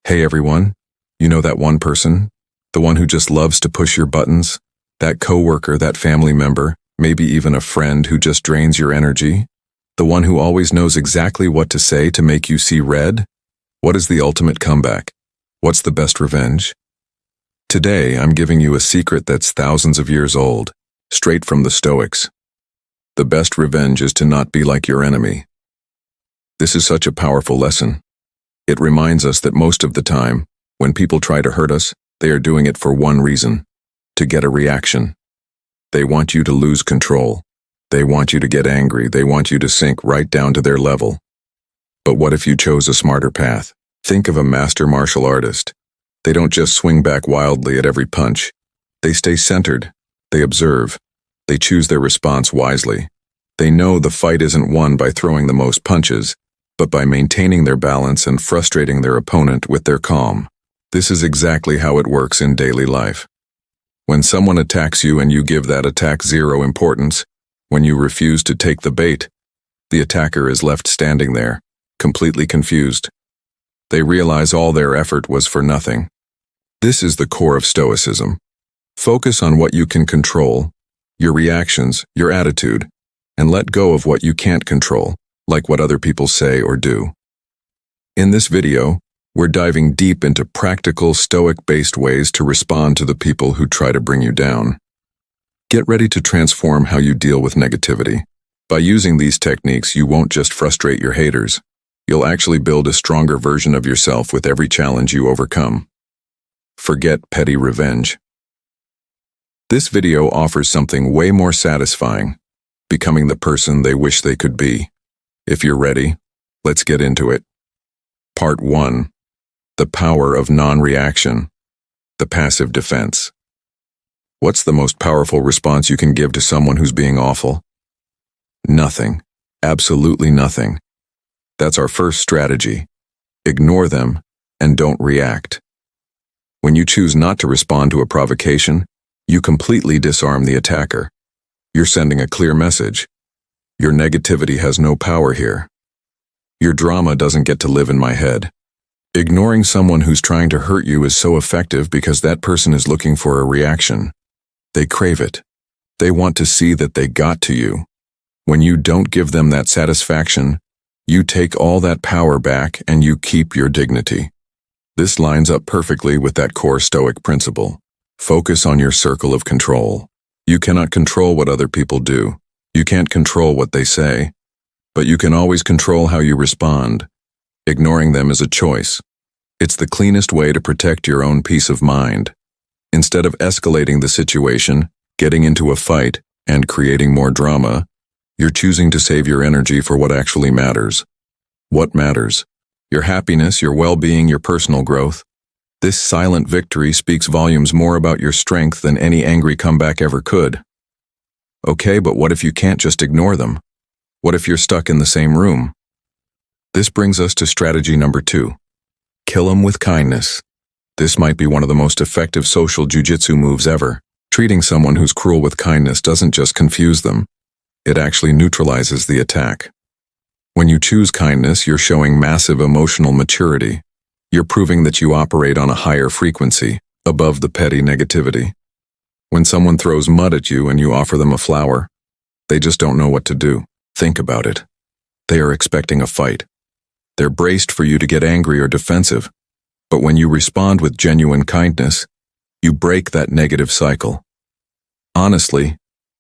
Hey everyone, you know that one person? The one who just loves to push your buttons? That coworker, that family member, maybe even a friend who just drains your energy? The one who always knows exactly what to say to make you see red? What is the ultimate comeback? What's the best revenge? Today, I'm giving you a secret that's thousands of years old, straight from the Stoics. The best revenge is to not be like your enemy. This is such a powerful lesson. It reminds us that most of the time, when people try to hurt us, they are doing it for one reason: to get a reaction. They want you to lose control. They want you to get angry. They want you to sink right down to their level. But what if you chose a smarter path? Think of a master martial artist. They don't just swing back wildly at every punch. They stay centered. They observe. They choose their response wisely. They know the fight isn't won by throwing the most punches, but by maintaining their balance and frustrating their opponent with their calm. This is exactly how it works in daily life. When someone attacks you and you give that attack zero importance, when you refuse to take the bait, the attacker is left standing there, completely confused. They realize all their effort was for nothing. This is the core of Stoicism. Focus on what you can control, your reactions, your attitude, and let go of what you can't control, like what other people say or do. In this video, we're diving deep into practical Stoic-based ways to respond to the people who try to bring you down. Get ready to transform how you deal with negativity. By using these techniques, you won't just frustrate your haters. You'll actually build a stronger version of yourself with every challenge you overcome. Forget petty revenge. This video offers something way more satisfying: becoming the person they wish they could be. If you're ready, let's get into it. Part 1. The power of non-reaction. The passive defense. What's the most powerful response you can give to someone who's being awful? Nothing. Absolutely nothing. That's our first strategy. Ignore them and don't react. When you choose not to respond to a provocation, you completely disarm the attacker. You're sending a clear message. Your negativity has no power here. Your drama doesn't get to live in my head. Ignoring someone who's trying to hurt you is so effective because that person is looking for a reaction. They crave it. They want to see that they got to you. When you don't give them that satisfaction, you take all that power back and you keep your dignity. This lines up perfectly with that core Stoic principle. Focus on your circle of control. You cannot control what other people do. You can't control what they say. But you can always control how you respond. Ignoring them is a choice. It's the cleanest way to protect your own peace of mind. Instead of escalating the situation, getting into a fight, and creating more drama, you're choosing to save your energy for what actually matters. What matters? Your happiness, your well-being, your personal growth. This silent victory speaks volumes more about your strength than any angry comeback ever could. Okay, but what if you can't just ignore them? What if you're stuck in the same room? This brings us to strategy number 2. Kill them with kindness. This might be one of the most effective social jujitsu moves ever. Treating someone who's cruel with kindness doesn't just confuse them. It actually neutralizes the attack. When you choose kindness, you're showing massive emotional maturity. You're proving that you operate on a higher frequency, above the petty negativity. When someone throws mud at you and you offer them a flower, they just don't know what to do. Think about it. They are expecting a fight. They're braced for you to get angry or defensive. But when you respond with genuine kindness, you break that negative cycle. Honestly,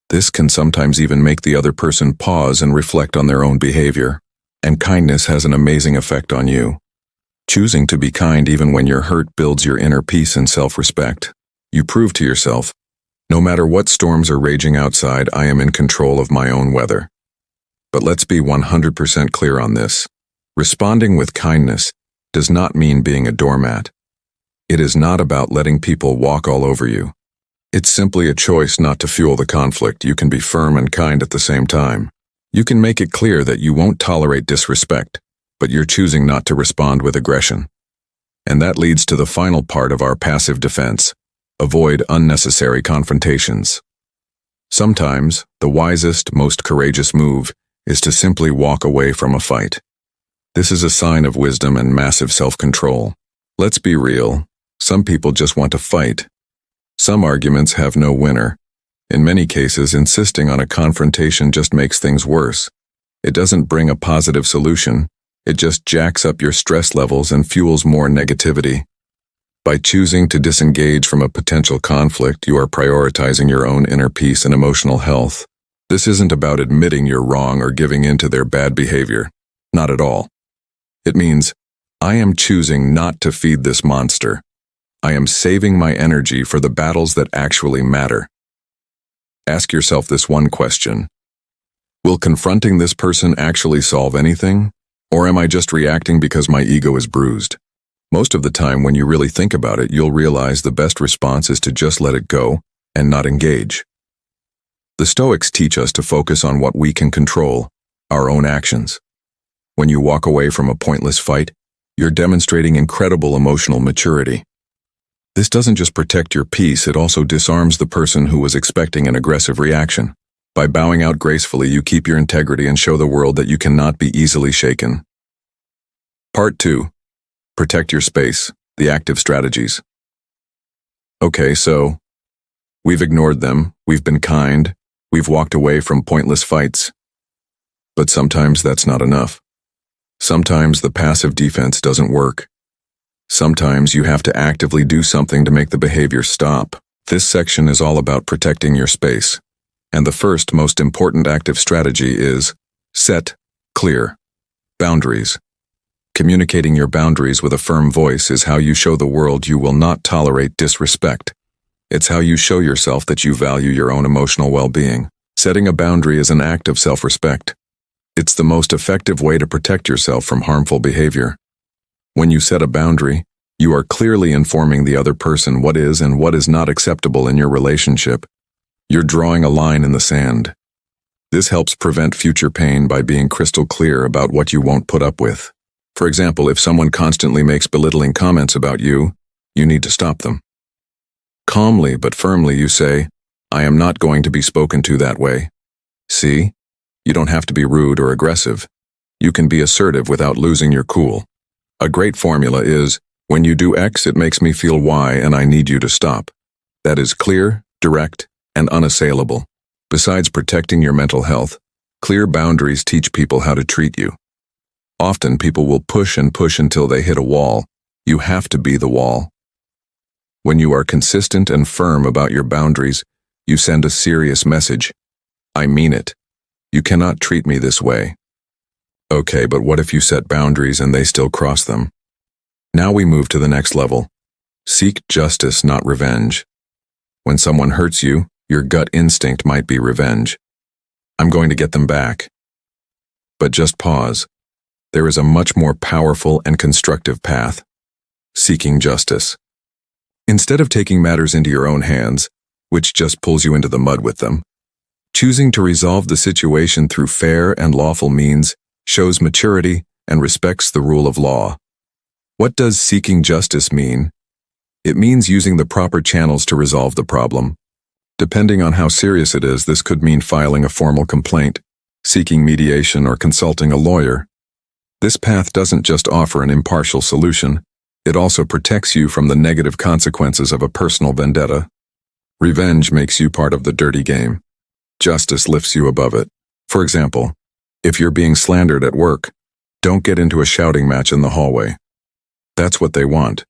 this can sometimes even make the other person pause and reflect on their own behavior. And kindness has an amazing effect on you. Choosing to be kind even when you're hurt builds your inner peace and self-respect. You prove to yourself, no matter what storms are raging outside, I am in control of my own weather. But let's be 100% clear on this. Responding with kindness does not mean being a doormat. It is not about letting people walk all over you. It's simply a choice not to fuel the conflict. You can be firm and kind at the same time. You can make it clear that you won't tolerate disrespect, but you're choosing not to respond with aggression. And that leads to the final part of our passive defense. Avoid unnecessary confrontations. Sometimes, the wisest, most courageous move is to simply walk away from a fight. This is a sign of wisdom and massive self-control. Let's be real. Some people just want to fight. Some arguments have no winner. In many cases, insisting on a confrontation just makes things worse. It doesn't bring a positive solution. It just jacks up your stress levels and fuels more negativity. By choosing to disengage from a potential conflict, you are prioritizing your own inner peace and emotional health. This isn't about admitting you're wrong or giving in to their bad behavior. Not at all. It means, I am choosing not to feed this monster. I am saving my energy for the battles that actually matter. Ask yourself this one question. Will confronting this person actually solve anything? Or am I just reacting because my ego is bruised? Most of the time, when you really think about it, you'll realize the best response is to just let it go and not engage. The Stoics teach us to focus on what we can control, our own actions. When you walk away from a pointless fight, you're demonstrating incredible emotional maturity. This doesn't just protect your peace, it also disarms the person who was expecting an aggressive reaction. By bowing out gracefully, you keep your integrity and show the world that you cannot be easily shaken. Part 2. Protect your space, the active strategies. Okay, so we've ignored them, we've been kind, we've walked away from pointless fights. But sometimes that's not enough. Sometimes the passive defense doesn't work. Sometimes you have to actively do something to make the behavior stop. This section is all about protecting your space. And the first, most important active strategy is set clear boundaries. Communicating your boundaries with a firm voice is how you show the world you will not tolerate disrespect. It's how you show yourself that you value your own emotional well-being. Setting a boundary is an act of self-respect. It's the most effective way to protect yourself from harmful behavior. When you set a boundary, you are clearly informing the other person what is and what is not acceptable in your relationship. You're drawing a line in the sand. This helps prevent future pain by being crystal clear about what you won't put up with. For example, if someone constantly makes belittling comments about you, you need to stop them. Calmly but firmly you say, I am not going to be spoken to that way. See? You don't have to be rude or aggressive. You can be assertive without losing your cool. A great formula is, when you do X, it makes me feel Y and I need you to stop. That is clear, direct, and unassailable. Besides protecting your mental health, clear boundaries teach people how to treat you. Often people will push and push until they hit a wall. You have to be the wall. When you are consistent and firm about your boundaries, you send a serious message. I mean it. You cannot treat me this way. Okay, but what if you set boundaries and they still cross them? Now we move to the next level. Seek justice, not revenge. When someone hurts you, your gut instinct might be revenge. I'm going to get them back. But just pause. There is a much more powerful and constructive path. Seeking justice. Instead of taking matters into your own hands, which just pulls you into the mud with them, choosing to resolve the situation through fair and lawful means shows maturity and respects the rule of law. What does seeking justice mean? It means using the proper channels to resolve the problem. Depending on how serious it is, this could mean filing a formal complaint, seeking mediation, or consulting a lawyer. This path doesn't just offer an impartial solution, it also protects you from the negative consequences of a personal vendetta. Revenge makes you part of the dirty game. Justice lifts you above it. For example, if you're being slandered at work, don't get into a shouting match in the hallway. That's what they want.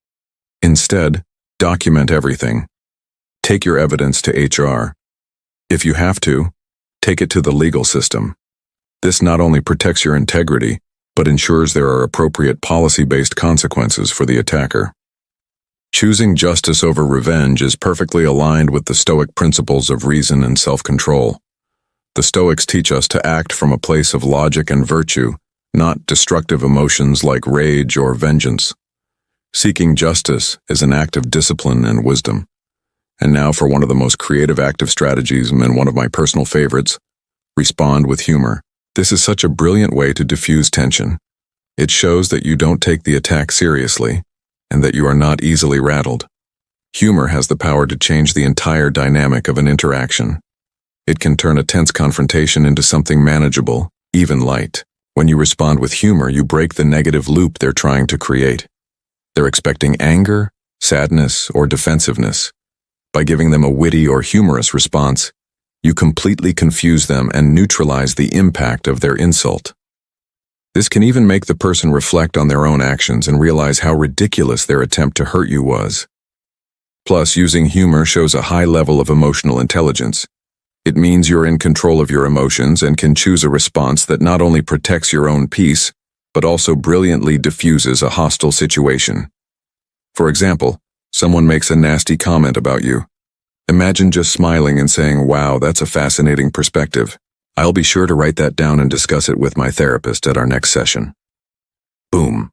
Instead, document everything. Take your evidence to HR. If you have to, take it to the legal system. This not only protects your integrity, but ensures there are appropriate policy-based consequences for the attacker. Choosing justice over revenge is perfectly aligned with the Stoic principles of reason and self-control. The Stoics teach us to act from a place of logic and virtue, not destructive emotions like rage or vengeance. Seeking justice is an act of discipline and wisdom. And now for one of the most creative active strategies and one of my personal favorites, respond with humor. This is such a brilliant way to diffuse tension. It shows that you don't take the attack seriously, and that you are not easily rattled. Humor has the power to change the entire dynamic of an interaction. It can turn a tense confrontation into something manageable, even light. When you respond with humor, you break the negative loop they're trying to create. They're expecting anger, sadness, or defensiveness. By giving them a witty or humorous response, you completely confuse them and neutralize the impact of their insult. This can even make the person reflect on their own actions and realize how ridiculous their attempt to hurt you was. Plus, using humor shows a high level of emotional intelligence. It means you're in control of your emotions and can choose a response that not only protects your own peace, but also brilliantly diffuses a hostile situation. For example, someone makes a nasty comment about you. Imagine just smiling and saying, "Wow, that's a fascinating perspective. I'll be sure to write that down and discuss it with my therapist at our next session." Boom.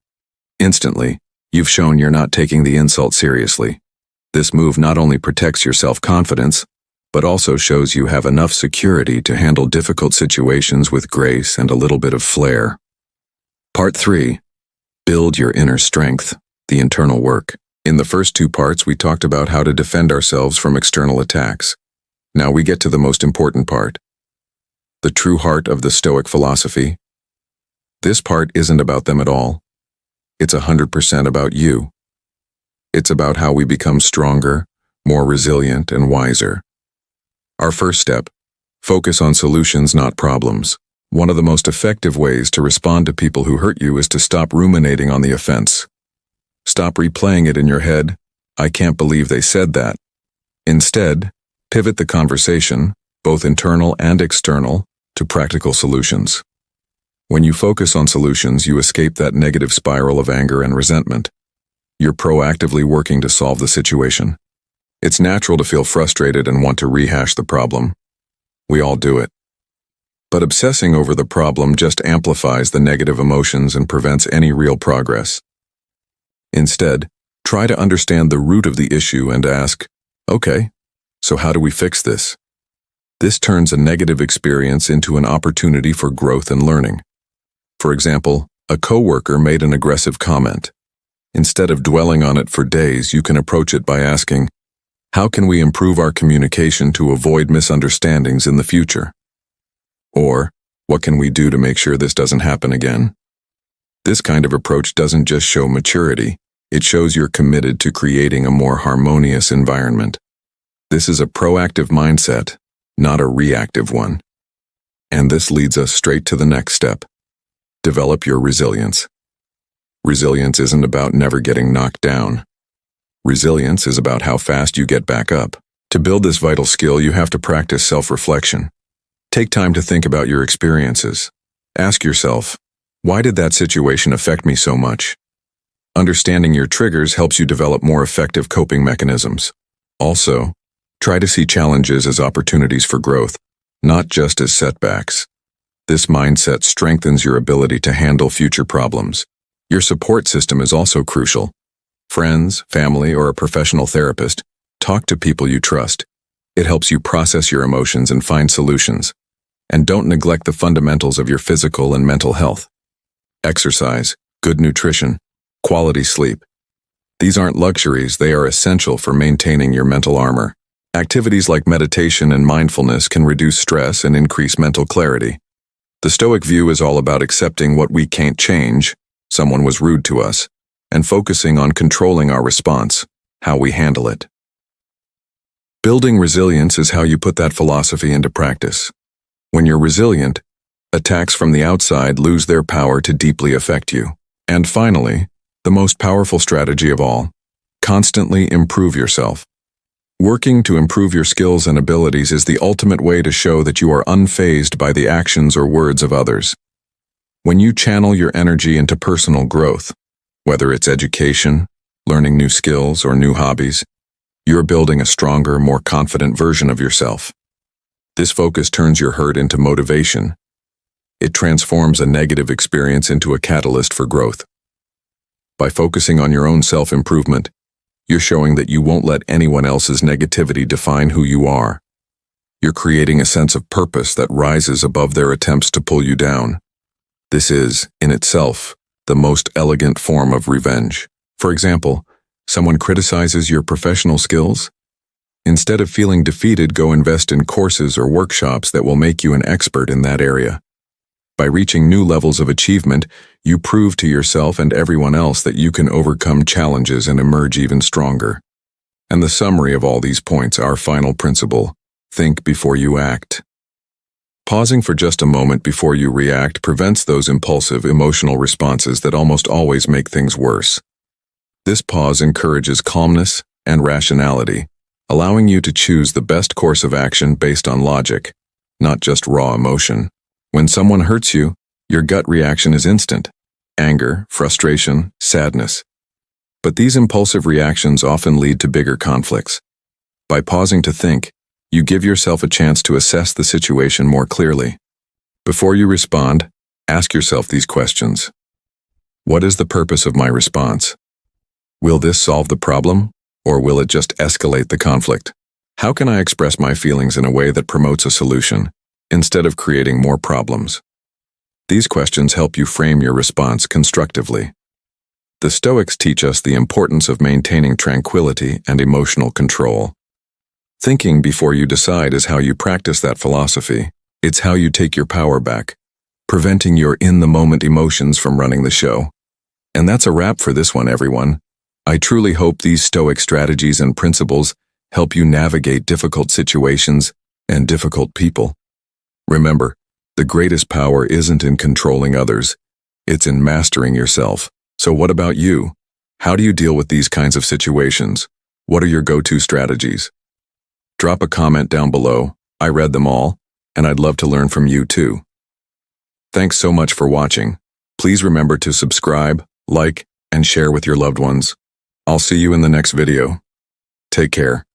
Instantly, you've shown you're not taking the insult seriously. This move not only protects your self-confidence, but also shows you have enough security to handle difficult situations with grace and a little bit of flair. Part 3. Build your inner strength, the internal work. In the first two parts, we talked about how to defend ourselves from external attacks. Now we get to the most important part. The true heart of the Stoic philosophy. This part isn't about them at all. It's 100% about you. It's about how we become stronger, more resilient, and wiser. Our first step: focus on solutions, not problems. One of the most effective ways to respond to people who hurt you is to stop ruminating on the offense. Stop replaying it in your head, "I can't believe they said that." Instead, pivot the conversation, both internal and external, to practical solutions. When you focus on solutions, you escape that negative spiral of anger and resentment. You're proactively working to solve the situation. It's natural to feel frustrated and want to rehash the problem. We all do it. But obsessing over the problem just amplifies the negative emotions and prevents any real progress. Instead, try to understand the root of the issue and ask, "Okay, so how do we fix this?" This turns a negative experience into an opportunity for growth and learning. For example, a coworker made an aggressive comment. Instead of dwelling on it for days, you can approach it by asking, "How can we improve our communication to avoid misunderstandings in the future?" Or, "What can we do to make sure this doesn't happen again?" This kind of approach doesn't just show maturity, it shows you're committed to creating a more harmonious environment. This is a proactive mindset, not a reactive one. And this leads us straight to the next step. Develop your resilience. Resilience isn't about never getting knocked down. Resilience is about how fast you get back up. To build this vital skill, you have to practice self-reflection. Take time to think about your experiences. Ask yourself, why did that situation affect me so much? Understanding your triggers helps you develop more effective coping mechanisms. Also, try to see challenges as opportunities for growth, not just as setbacks. This mindset strengthens your ability to handle future problems. Your support system is also crucial. Friends, family, or a professional therapist, talk to people you trust. It helps you process your emotions and find solutions. And don't neglect the fundamentals of your physical and mental health. Exercise, good nutrition, quality sleep. These aren't luxuries, they are essential for maintaining your mental armor. Activities like meditation and mindfulness can reduce stress and increase mental clarity. The Stoic view is all about accepting what we can't change, someone was rude to us, and focusing on controlling our response, how we handle it. Building resilience is how you put that philosophy into practice. When you're resilient, attacks from the outside lose their power to deeply affect you. And finally, the most powerful strategy of all, constantly improve yourself. Working to improve your skills and abilities is the ultimate way to show that you are unfazed by the actions or words of others. When you channel your energy into personal growth, whether it's education, learning new skills, or new hobbies, you're building a stronger, more confident version of yourself. This focus turns your hurt into motivation. It transforms a negative experience into a catalyst for growth. By focusing on your own self-improvement, you're showing that you won't let anyone else's negativity define who you are. You're creating a sense of purpose that rises above their attempts to pull you down. This is, in itself, the most elegant form of revenge. For example, someone criticizes your professional skills? Instead of feeling defeated, go invest in courses or workshops that will make you an expert in that area. By reaching new levels of achievement, you prove to yourself and everyone else that you can overcome challenges and emerge even stronger. And the summary of all these points, our final principle: think before you act. Pausing for just a moment before you react prevents those impulsive, emotional responses that almost always make things worse. This pause encourages calmness and rationality, allowing you to choose the best course of action based on logic, not just raw emotion. When someone hurts you, your gut reaction is instant: anger, frustration, sadness. But these impulsive reactions often lead to bigger conflicts. By pausing to think, you give yourself a chance to assess the situation more clearly. Before you respond, ask yourself these questions. What is the purpose of my response? Will this solve the problem, or will it just escalate the conflict? How can I express my feelings in a way that promotes a solution, instead of creating more problems? These questions help you frame your response constructively. The Stoics teach us the importance of maintaining tranquility and emotional control. Thinking before you decide is how you practice that philosophy. It's how you take your power back, preventing your in-the-moment emotions from running the show. And that's a wrap for this one, everyone. I truly hope these Stoic strategies and principles help you navigate difficult situations and difficult people. Remember, the greatest power isn't in controlling others, it's in mastering yourself. So what about you? How do you deal with these kinds of situations? What are your go-to strategies? Drop a comment down below. I read them all, and I'd love to learn from you too. Thanks so much for watching. Please remember to subscribe, like, and share with your loved ones. I'll see you in the next video. Take care.